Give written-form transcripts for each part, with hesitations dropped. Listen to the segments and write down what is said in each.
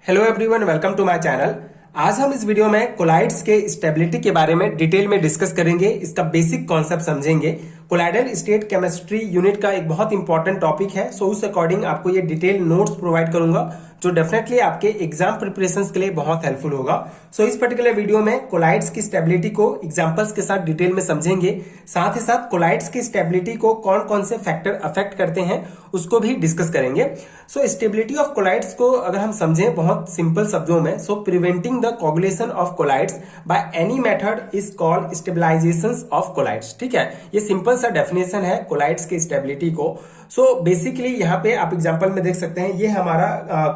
Hello everyone, welcome to my channel. आज हम इस वीडियो में कोलाइड्स के स्टेबिलिटी के बारे में डिटेल में डिस्कस करेंगे। इसका बेसिक कॉन्सेप्ट समझेंगे। कोलाइडल स्टेट केमिस्ट्री यूनिट का एक बहुत इंपॉर्टेंट टॉपिक है, सो उस अकॉर्डिंग आपको ये डिटेल नोट्स प्रोवाइड करूंगा जो डेफिनेटली आपके एग्जाम प्रिपरेशंस के लिए बहुत हेल्पफुल होगा। सो इस पर्टिकुलर वीडियो में कोलाइड्स की स्टेबिलिटी को एग्जांपल्स के साथ डिटेल में समझेंगे। साथ ही साथ कोलाइड्स की स्टेबिलिटी को कौन कौन से फैक्टर अफेक्ट करते हैं उसको भी डिस्कस करेंगे। सो स्टेबिलिटी ऑफ कोलाइड्स को अगर हम समझें बहुत सिंपल शब्दों में, so preventing the coagulation of colloids by any method is called stabilisation of colloids. ठीक है, ये सिंपल सा डेफिनेशन है कोलाइड्स की स्टेबिलिटी को। सो बेसिकली यहाँ पे आप एग्जांपल में देख सकते हैं, ये हमारा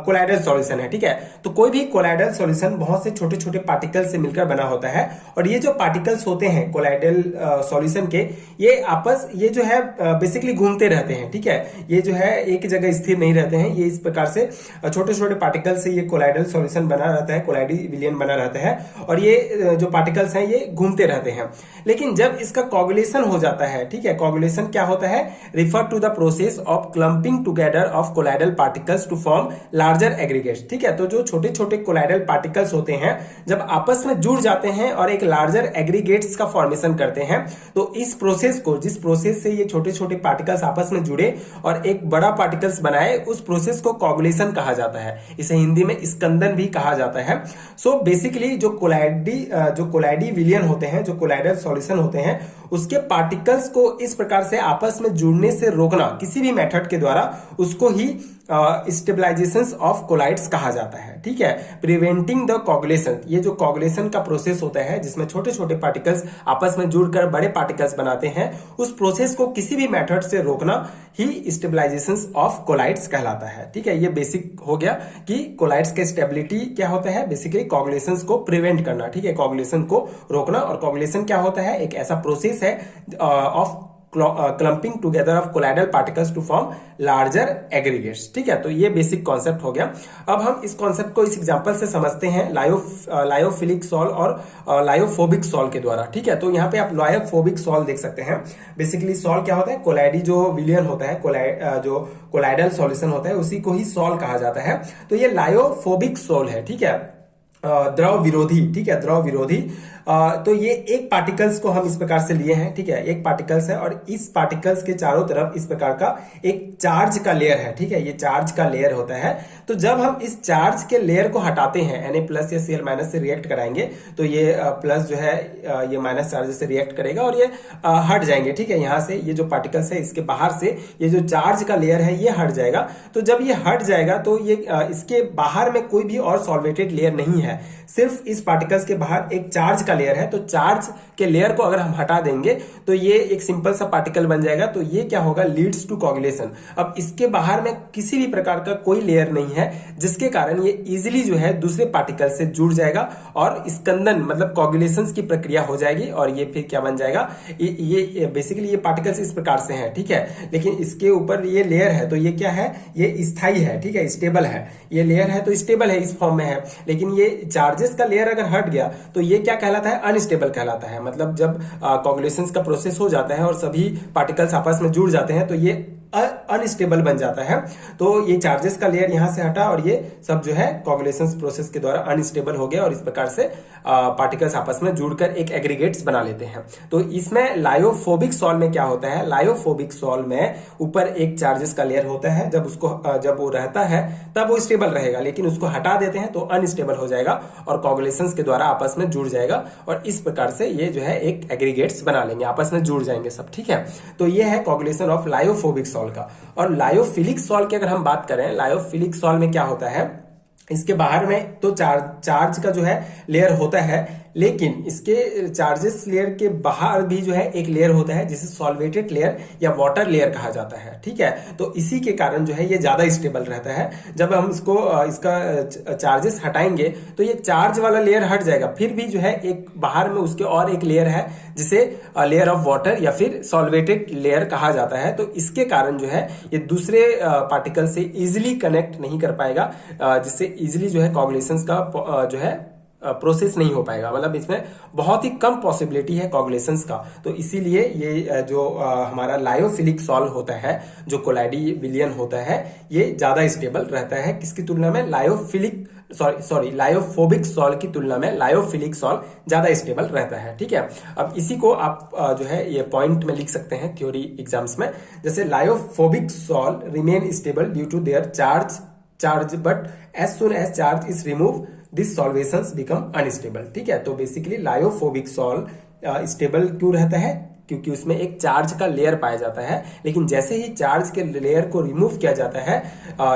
कोलाइडल सॉल्यूशन है। ठीक है, तो कोई भी कोलाइडल सॉल्यूशन बहुत से छोटे छोटे पार्टिकल से मिलकर बना होता है और ये जो पार्टिकल्स होते हैं कोलाइडल सॉल्यूशन के, ये जो है बेसिकली घूमते रहते हैं। ठीक है, ये जो है एक जगह स्थिर नहीं रहते हैं। ये इस प्रकार से छोटे छोटे पार्टिकल से ये कोलाइडल सॉल्यूशन बना रहता है, कोलाइडी विलियन बना रहता है और ये जो पार्टिकल्स हैं ये घूमते रहते हैं। लेकिन जब इसका कोगुलेशन हो जाता है, ठीक है, कोगुलेशन क्या होता है? Refer to the process of clumping together of colloidal particles to form larger aggregates. ठीक है, तो जो छोटे छोटे कोलाइडल पार्टिकल्स होते हैं जब आपस में जुड़ जाते हैं और एक लार्जर एग्रीगेट्स का फॉर्मेशन करते हैं, तो इस प्रोसेस को, जिस प्रोसेस से ये छोटे छोटे पार्टिकल्स आपस में जुड़े और एक बड़ा पार्टिकल्स बनाए, उस प्रोसेस को कोगुलेशन कहा जाता है। इसे हिंदी में स्कंदन भी कहा जाता है। सो बेसिकली जो कोलाइडी विलियन होते हैं, जो कोलाइडल सॉल्यूशन होते हैं, उसके पार्टिकल्स को इस प्रकार से आपस में जुड़ने से रोकना किसी भी मेथड के द्वारा, उसको ही स्टेबलाइजेशन ऑफ कोलाइड्स कहा जाता है। ठीक है, प्रिवेंटिंग द कोगुलेशन, ये जो कोगुलेशन का प्रोसेस होता है जिसमें छोटे छोटे पार्टिकल्स आपस में जुड़कर बड़े पार्टिकल्स बनाते हैं, उस प्रोसेस को किसी भी मेथड से रोकना ही स्टेबलाइजेशन ऑफ कोलाइड्स कहलाता है। ठीक है, ये बेसिक हो गया कि कोलाइड्स के स्टेबिलिटी क्या होता है, बेसिकली कोगुलेशन को प्रिवेंट करना। ठीक है, कोगुलेशन को रोकना। और कोगुलेशन क्या होता है? एक ऐसा प्रोसेस है of clumping together of colloidal particles to form larger aggregates. ठीक है, तो ये बेसिक कॉन्सेप्ट हो गया। अब हम इस कॉन्सेप्ट को इस एग्जांपल से समझते हैं लायोफिलिक सॉल और लायोफोबिक सॉल के द्वारा। ठीक है, तो यहाँ पे आप लायोफोबिक सॉल देख सकते हैं। बेसिकली सॉल क्या होता है? कोलाइडी जो विलियन होता है, जो कोलाइडल सॉल्यूशन होता है, उसी को ही सॉल कहा जाता है। तो ये लायोफोबिक सॉल है। ठीक है, द्रव विरोधी। ठीक है, द्रव विरोधी। तो ये एक पार्टिकल्स को हम इस प्रकार से लिए हैं। ठीक है, एक पार्टिकल्स है और इस पार्टिकल्स के चारों तरफ इस प्रकार का एक चार्ज का लेयर है। ठीक है, ये चार्ज का लेयर होता है। तो जब हम इस चार्ज के लेयर को हटाते हैं, Na+ या Cl- से रिएक्ट कराएंगे, तो ये प्लस जो है ये माइनस चार्ज से रिएक्ट करेगा और ये हट जाएंगे। ठीक है, यहां से ये जो पार्टिकल्स है इसके बाहर से ये जो चार्ज का लेयर है ये हट जाएगा। तो जब ये हट जाएगा तो ये इसके बाहर में कोई भी और सॉल्वेटेड लेयर नहीं है, सिर्फ इस पार्टिकल्स के बाहर एक चार्ज का लेयर है। तो चार्ज के लेयर को अगर हम हटा देंगे तो ये एक सिंपल सा पार्टिकल बन जाएगा। तो ये क्या होगा? Leads to coagulation. अब इसके बाहर में किसी भी प्रकार का कोई लेयर नहीं है, जिसके कारण ये इजीली जो है दूसरे पार्टिकल से जुड़ जाएगा और स्कंदन मतलब कोगुलेशन की प्रक्रिया हो जाएगी और ये फिर क्या बन जाएगा? ये बेसिकली ये पार्टिकल्स इस प्रकार से हैं। ठीक है, लेकिन इसके ऊपर ये लेयर है तो ये क्या है? ये स्थायी है। ठीक है, स्टेबल है। ये लेयर है तो स्टेबल है, इस फॉर्म में है। लेकिन ये चार्जेस का लेयर अगर हट गया तो ये क्या कहलाता है? अनस्टेबल कहलाता है। मतलब जब कोगुलेशन का प्रोसेस हो जाता है और सभी पार्टिकल्स आपस में जुड़ जाते हैं तो ये अनस्टेबल बन जाता है। तो ये चार्जेस का लेयर यहां से हटा और ये सब जो है कोगुलेशन प्रोसेस के द्वारा अनस्टेबल हो गया और इस प्रकार से पार्टिकल्स आपस में जुड़कर एक एग्रीगेट्स बना लेते हैं। तो इसमें लायोफोबिक सॉल में क्या होता है? लायोफोबिक सॉल में ऊपर एक चार्जेस का लेयर होता है। जब वो रहता है तब वो स्टेबल रहेगा, लेकिन उसको हटा देते हैं तो अनस्टेबल हो जाएगा और कोगुलेशन के द्वारा आपस में जुड़ जाएगा और इस प्रकार से ये जो है एक एग्रीगेट्स बना लेंगे, आपस में जुड़ जाएंगे सब। ठीक है, तो ये है कोगुलेशन ऑफ लायोफोबिक सॉल का। और लायोफिलिक सॉल की अगर हम बात करें, लायोफिलिक सॉल में क्या होता है? इसके बाहर में तो चार्ज का जो है लेयर होता है, लेकिन इसके चार्जेस लेयर के बाहर भी जो है एक लेयर होता है जिसे सॉल्वेटेड लेयर या वाटर लेयर कहा जाता है। ठीक है, तो इसी के कारण जो है ये ज्यादा स्टेबल रहता है। जब हम इसका चार्जेस हटाएंगे तो ये चार्ज वाला लेयर हट जाएगा, फिर भी जो है एक बाहर में उसके और एक लेयर है जिसे लेयर ऑफ वाटर या फिर सॉल्वेटेड लेयर कहा जाता है। तो इसके कारण जो है ये दूसरे पार्टिकल से इजिली कनेक्ट नहीं कर पाएगा, जिससे इजिली जो है कोगुलेशन का जो है प्रोसेस नहीं हो पाएगा, मतलब इसमें बहुत ही कम पॉसिबिलिटी है कोगुलेशंस का। तो इसीलिए ये जो हमारा लायोफिलिक सॉल्व होता है, जो कोलाइडी विलियन होता है, ये ज्यादा स्टेबल रहता है किसकी तुलना में, लायोफोबिक सॉल्व की तुलना में लायोफिलिक सॉल्व ज्यादा स्टेबल रहता है। ठीक है, अब इसी को आप जो है ये पॉइंट में लिख सकते हैं थ्योरी एग्जाम्स में, जैसे lyophobic sol remain stable due to their charge but as soon as charge is remove this solvations become unstable. ठीक है, तो बेसिकली लायोफोबिक सॉल्व स्टेबल क्यों रहता है, क्योंकि उसमें एक चार्ज का लेयर पाया जाता है, लेकिन जैसे ही चार्ज के लेयर को रिमूव किया जाता है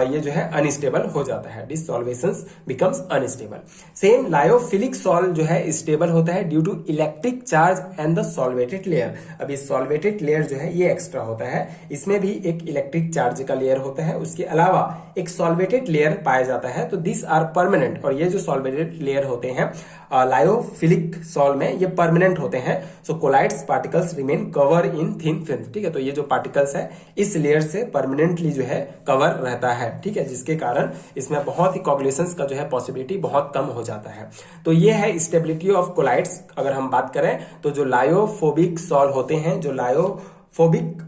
ये जो है अनस्टेबल हो जाता है, this solvations becomes unstable. Same lyophilic sol जो है स्टेबल होता है due to electric charge and the solvated layer. अब इस सॉल्वेटेड लेयर जो है ये एक्स्ट्रा होता है, इसमें भी एक इलेक्ट्रिक चार्ज का लेयर होता है, उसके अलावा एक सॉल्वेटेड लेयर पाया जाता है, तो दिस आर परमानेंट। और ये जो सॉल्वेटेड लेयर होते हैं लायोफिलिक सॉल्व में ये परमानेंट होते हैं, so colloids particles remain cover in thin film. ठीक है, तो ये जो पार्टिकल्स है इस लेयर से परमानेंटली जो है कवर रहता है। ठीक है, जिसके कारण इसमें बहुत ही कोगुलेशंस का जो है पॉसिबिलिटी बहुत कम हो जाता है। तो ये है स्टेबिलिटी ऑफ कोलाइड्स। अगर हम बात करें तो जो लायोफोबिक सॉल्व होते हैं, जो लायोफोबिक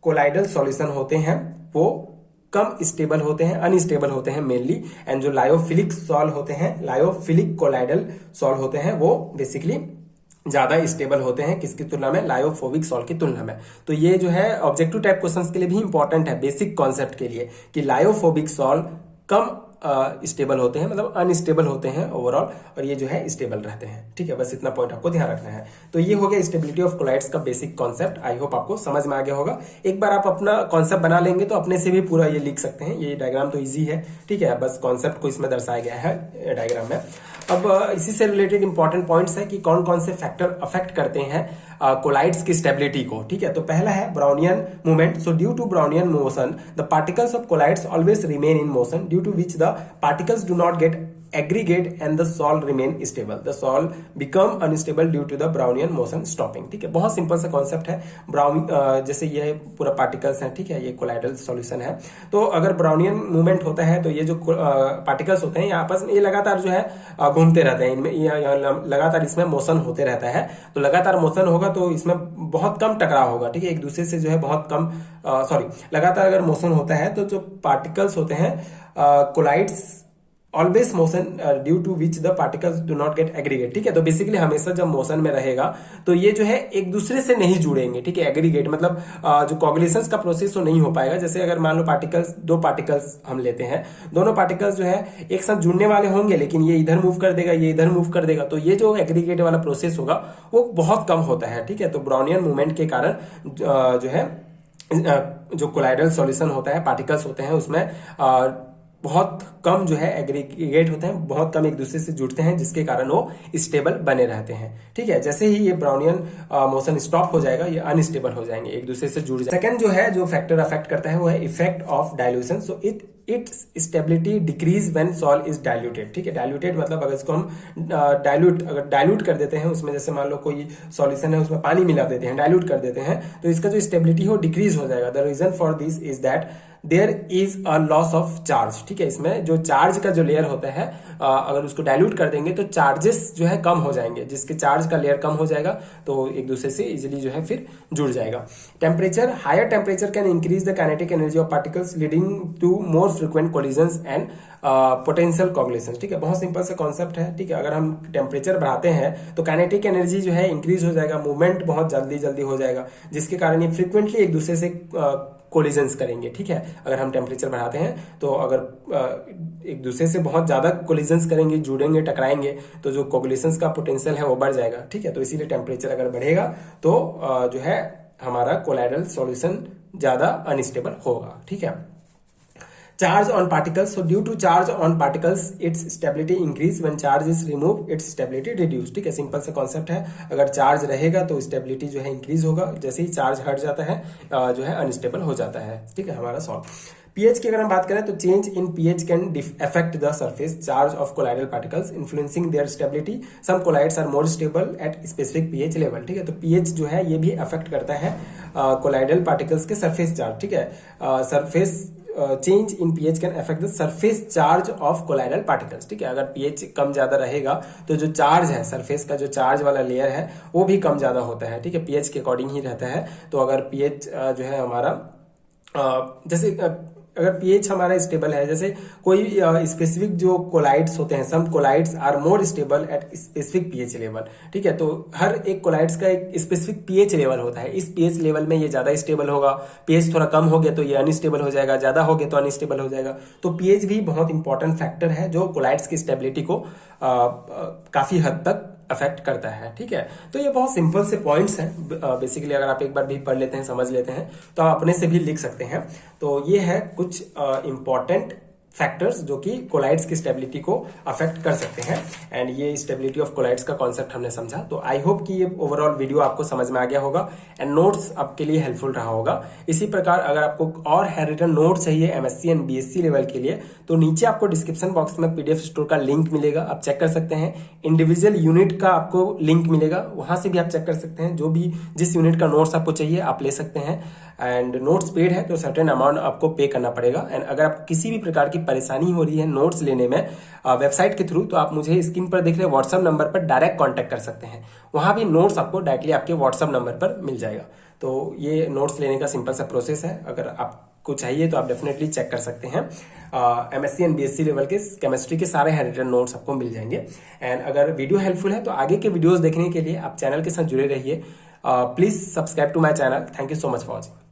कोलाइडल सॉल्यूशन होते हैं, वो कम स्टेबल होते हैं, अनस्टेबल होते हैं मेनली। एंड जो लायोफिलिक सॉल्व होते हैं, लायोफिलिक कोलाइडल सॉल्व होते हैं, वो बेसिकली ज्यादा स्टेबल होते हैं किसकी तुलना में, लायोफोबिक सॉल्व की तुलना में। तो ये जो है ऑब्जेक्टिव टाइप क्वेश्चंस के लिए भी इंपॉर्टेंट है, बेसिक कॉन्सेप्ट के लिए, कि लायोफोबिक सॉल्व कम स्टेबल होते हैं, मतलब अनस्टेबल होते हैं ओवरऑल, और ये जो है स्टेबल रहते हैं। ठीक है, बस इतना पॉइंट आपको ध्यान रखना है। तो ये हो गया स्टेबिलिटी ऑफ कोलाइड्स का बेसिक कॉन्सेप्ट। आई होप आपको समझ में आ गया होगा। एक बार आप अपना कॉन्सेप्ट बना लेंगे तो अपने से भी पूरा ये लिख सकते हैं। ये डायग्राम तो इजी है, ठीक है, बस कॉन्सेप्ट को इसमें दर्शाया गया है डायग्राम में। अब इसी से रिलेटेड इंपॉर्टेंट पॉइंट्स है कि कौन कौन से फैक्टर अफेक्ट करते हैं कोलाइड्स की स्टेबिलिटी को। ठीक है, तो पहला है Brownian movement. So due to Brownian motion the particles of colloids always remain in motion due to which the particles do not get aggregate and the solve remain stable. The solve become unstable due to the Brownian motion stopping. ठीक है, बहुत simple सा concept है। जैसे ये पूरा particles हैं, ठीक है, ये कोलाइडल सॉल्यूशन है। तो अगर ब्राउनियन मूवमेंट होता है तो ये जो पार्टिकल्स होते हैं ये आपस में ये लगातार जो है घूमते रहते हैं, इनमें लगातार इसमें मोशन होते रहता है। तो लगातार मोशन होगा तो इसमें बहुत कम टकराव होगा। ठीक है, एक दूसरे से जो है बहुत कम लगातार अगर मोशन होता है तो जो पार्टिकल्स होते हैं colloids always motion due to which the particles do not get aggregate. ठीक है, तो बेसिकली हमेशा जब मोशन में रहेगा तो ये जो है एक दूसरे से नहीं जुड़ेंगे। ठीक है, एग्रीगेट मतलब जो कोगुलेशंस का प्रोसेस तो नहीं हो पाएगा। जैसे अगर मान लो दो पार्टिकल्स हम लेते हैं, दोनों पार्टिकल्स जो है एक साथ जुड़ने वाले होंगे, लेकिन ये इधर मूव कर देगा, ये इधर मूव कर देगा, तो ये जो एग्रीगेट वाला प्रोसेस होगा वो बहुत कम होता है। ठीक है, तो ब्राउनियन मूवमेंट के कारण जो है जो कोलाइडल सॉल्यूशन होता है, पार्टिकल्स होते हैं, उसमें बहुत कम जो है एग्रीगेट होते हैं, बहुत कम एक दूसरे से जुड़ते हैं, जिसके कारण वो स्टेबल बने रहते हैं। ठीक है, जैसे ही ये ब्राउनियन मोशन स्टॉप हो जाएगा ये अनस्टेबल हो जाएंगे, एक दूसरे से जुड़ जाएंगे। सेकंड जो है जो फैक्टर अफेक्ट करता है वो है effect of dilution. So it's stability decrease when solve is diluted. ठीक है, डाइल्यूटेड मतलब अगर इसको हम डाइल्यूट कर देते हैं, उसमें जैसे मान लो कोई सॉल्यूशन है उसमें पानी मिला देते हैं, डाइल्यूट कर देते हैं, तो इसका जो स्टेबिलिटी है वो डिक्रीज हो जाएगा। The reason for this is that there is a loss of charge. ठीक है, इसमें जो चार्ज का जो लेयर होता है अगर उसको डाइल्यूट कर देंगे तो चार्जेस जो है कम हो जाएंगे, जिसके चार्ज का लेयर कम हो जाएगा तो एक दूसरे से इजिली जो है फिर जुड़ जाएगा। Temperature, higher temperature can increase the kinetic energy of particles leading to more frequent collisions and potential coagulation. ठीक है, बहुत सिंपल सा कॉन्सेप्ट है। ठीक है, अगर हम टेम्परेचर बढ़ाते हैं तो काइनेटिक एनर्जी जो है इंक्रीज हो जाएगा, मूवमेंट बहुत जल्दी हो जाएगा, जिसके कारण ये फ्रिक्वेंटली एक दूसरे से कोलिजन्स करेंगे। ठीक है, अगर हम टेम्परेचर बढ़ाते हैं तो अगर एक दूसरे से बहुत ज्यादा कोलिजन्स करेंगे, जुड़ेंगे, टकराएंगे, तो जो कोगुलेशंस का पोटेंशियल है वो बढ़ जाएगा। ठीक है, तो इसीलिए टेम्परेचर अगर बढ़ेगा तो जो है हमारा कोलाइडल सॉल्यूशन ज्यादा अनस्टेबल होगा। ठीक है, charge on particles. So due to charge on particles its stability increase, when charge is remove its stability reduce. ठीक है, सिंपल सा कॉन्सेप्ट है। अगर चार्ज रहेगा तो स्टेबिलिटी जो है इंक्रीज होगा, जैसे ही चार्ज हट जाता है जो है अनस्टेबल हो जाता है। ठीक है, हमारा सॉल्व। पीएच की अगर हम बात करें तो change in pH can affect the surface charge of colloidal particles influencing their stability. Some colloids are more stable at specific pH level. ठीक है, तो पीएच जो है ये भी अफेक्ट करता है कोलाइडल पार्टिकल्स के सरफेस चार्ज। ठीक है, surface change in pH can affect the surface charge of colloidal particles. ठीक है, अगर पीएच कम ज्यादा रहेगा तो जो चार्ज है, सरफेस का जो चार्ज वाला लेयर है वो भी कम ज्यादा होता है। ठीक है, पीएच के अकॉर्डिंग ही रहता है। तो अगर पीएच जो है हमारा जैसे अगर पीएच हमारा स्टेबल है, जैसे कोई स्पेसिफिक जो कोलाइड्स होते हैं, some colloids are more stable at specific pH level. ठीक है, तो हर एक कोलाइड्स का एक स्पेसिफिक पीएच लेवल होता है। इस पीएच लेवल में ये ज्यादा स्टेबल होगा, पीएच थोड़ा कम हो गया तो ये अनस्टेबल हो जाएगा, ज्यादा हो गया तो अनस्टेबल हो जाएगा। तो पीएच भी बहुत इंपॉर्टेंट फैक्टर है जो कोलाइड्स की स्टेबिलिटी को काफी हद तक अफेक्ट करता है। ठीक है, तो ये बहुत सिंपल से पॉइंट्स हैं। बेसिकली अगर आप एक बार भी पढ़ लेते हैं, समझ लेते हैं, तो आप अपने से भी लिख सकते हैं। तो ये है कुछ इंपॉर्टेंट फैक्टर्स जो कि कोलाइड्स की स्टेबिलिटी को अफेक्ट कर सकते हैं। एंड ये स्टेबिलिटी ऑफ कोलाइड्स का कॉन्सेप्ट हमने समझा। तो आई होप कि ये ओवरऑल वीडियो आपको समझ में आ गया होगा एंड नोट्स आपके लिए हेल्पफुल रहा होगा। इसी प्रकार अगर आपको और हैंड रिटन नोट चाहिए एमएससी एंड बीएससी लेवल के लिए, तो नीचे आपको डिस्क्रिप्शन बॉक्स में पीडीएफ स्टोर का लिंक मिलेगा, आप चेक कर सकते हैं। इंडिविजुअल यूनिट का आपको लिंक मिलेगा, वहां से भी आप चेक कर सकते हैं। जो भी जिस यूनिट का नोट्स आपको चाहिए आप ले सकते हैं। एंड नोट्स पेड है तो सर्टेन अमाउंट आपको पे करना पड़ेगा। एंड अगर आपको किसी भी प्रकार की परेशानी हो रही है नोट्स लेने में वेबसाइट के थ्रू, तो आप मुझे स्क्रीन पर दिख रहे व्हाट्सएप नंबर पर डायरेक्ट कांटेक्ट कर सकते हैं। वहां भी नोट्स आपको डायरेक्टली आपके व्हाट्सएप नंबर पर मिल जाएगा। तो ये नोट्स लेने का सिंपल सा प्रोसेस है। अगर आपको चाहिए तो आप डेफिनेटली चेक कर सकते हैं। एमएससी एंड बीएससी लेवल के केमिस्ट्री के सारे हैंड रिटन नोट्स आपको मिल जाएंगे। एंड अगर वीडियो हेल्पफुल है तो आगे के वीडियोस देखने के लिए आप चैनल के साथ जुड़े रहिए। Please subscribe to my channel. Thank you so much for watching.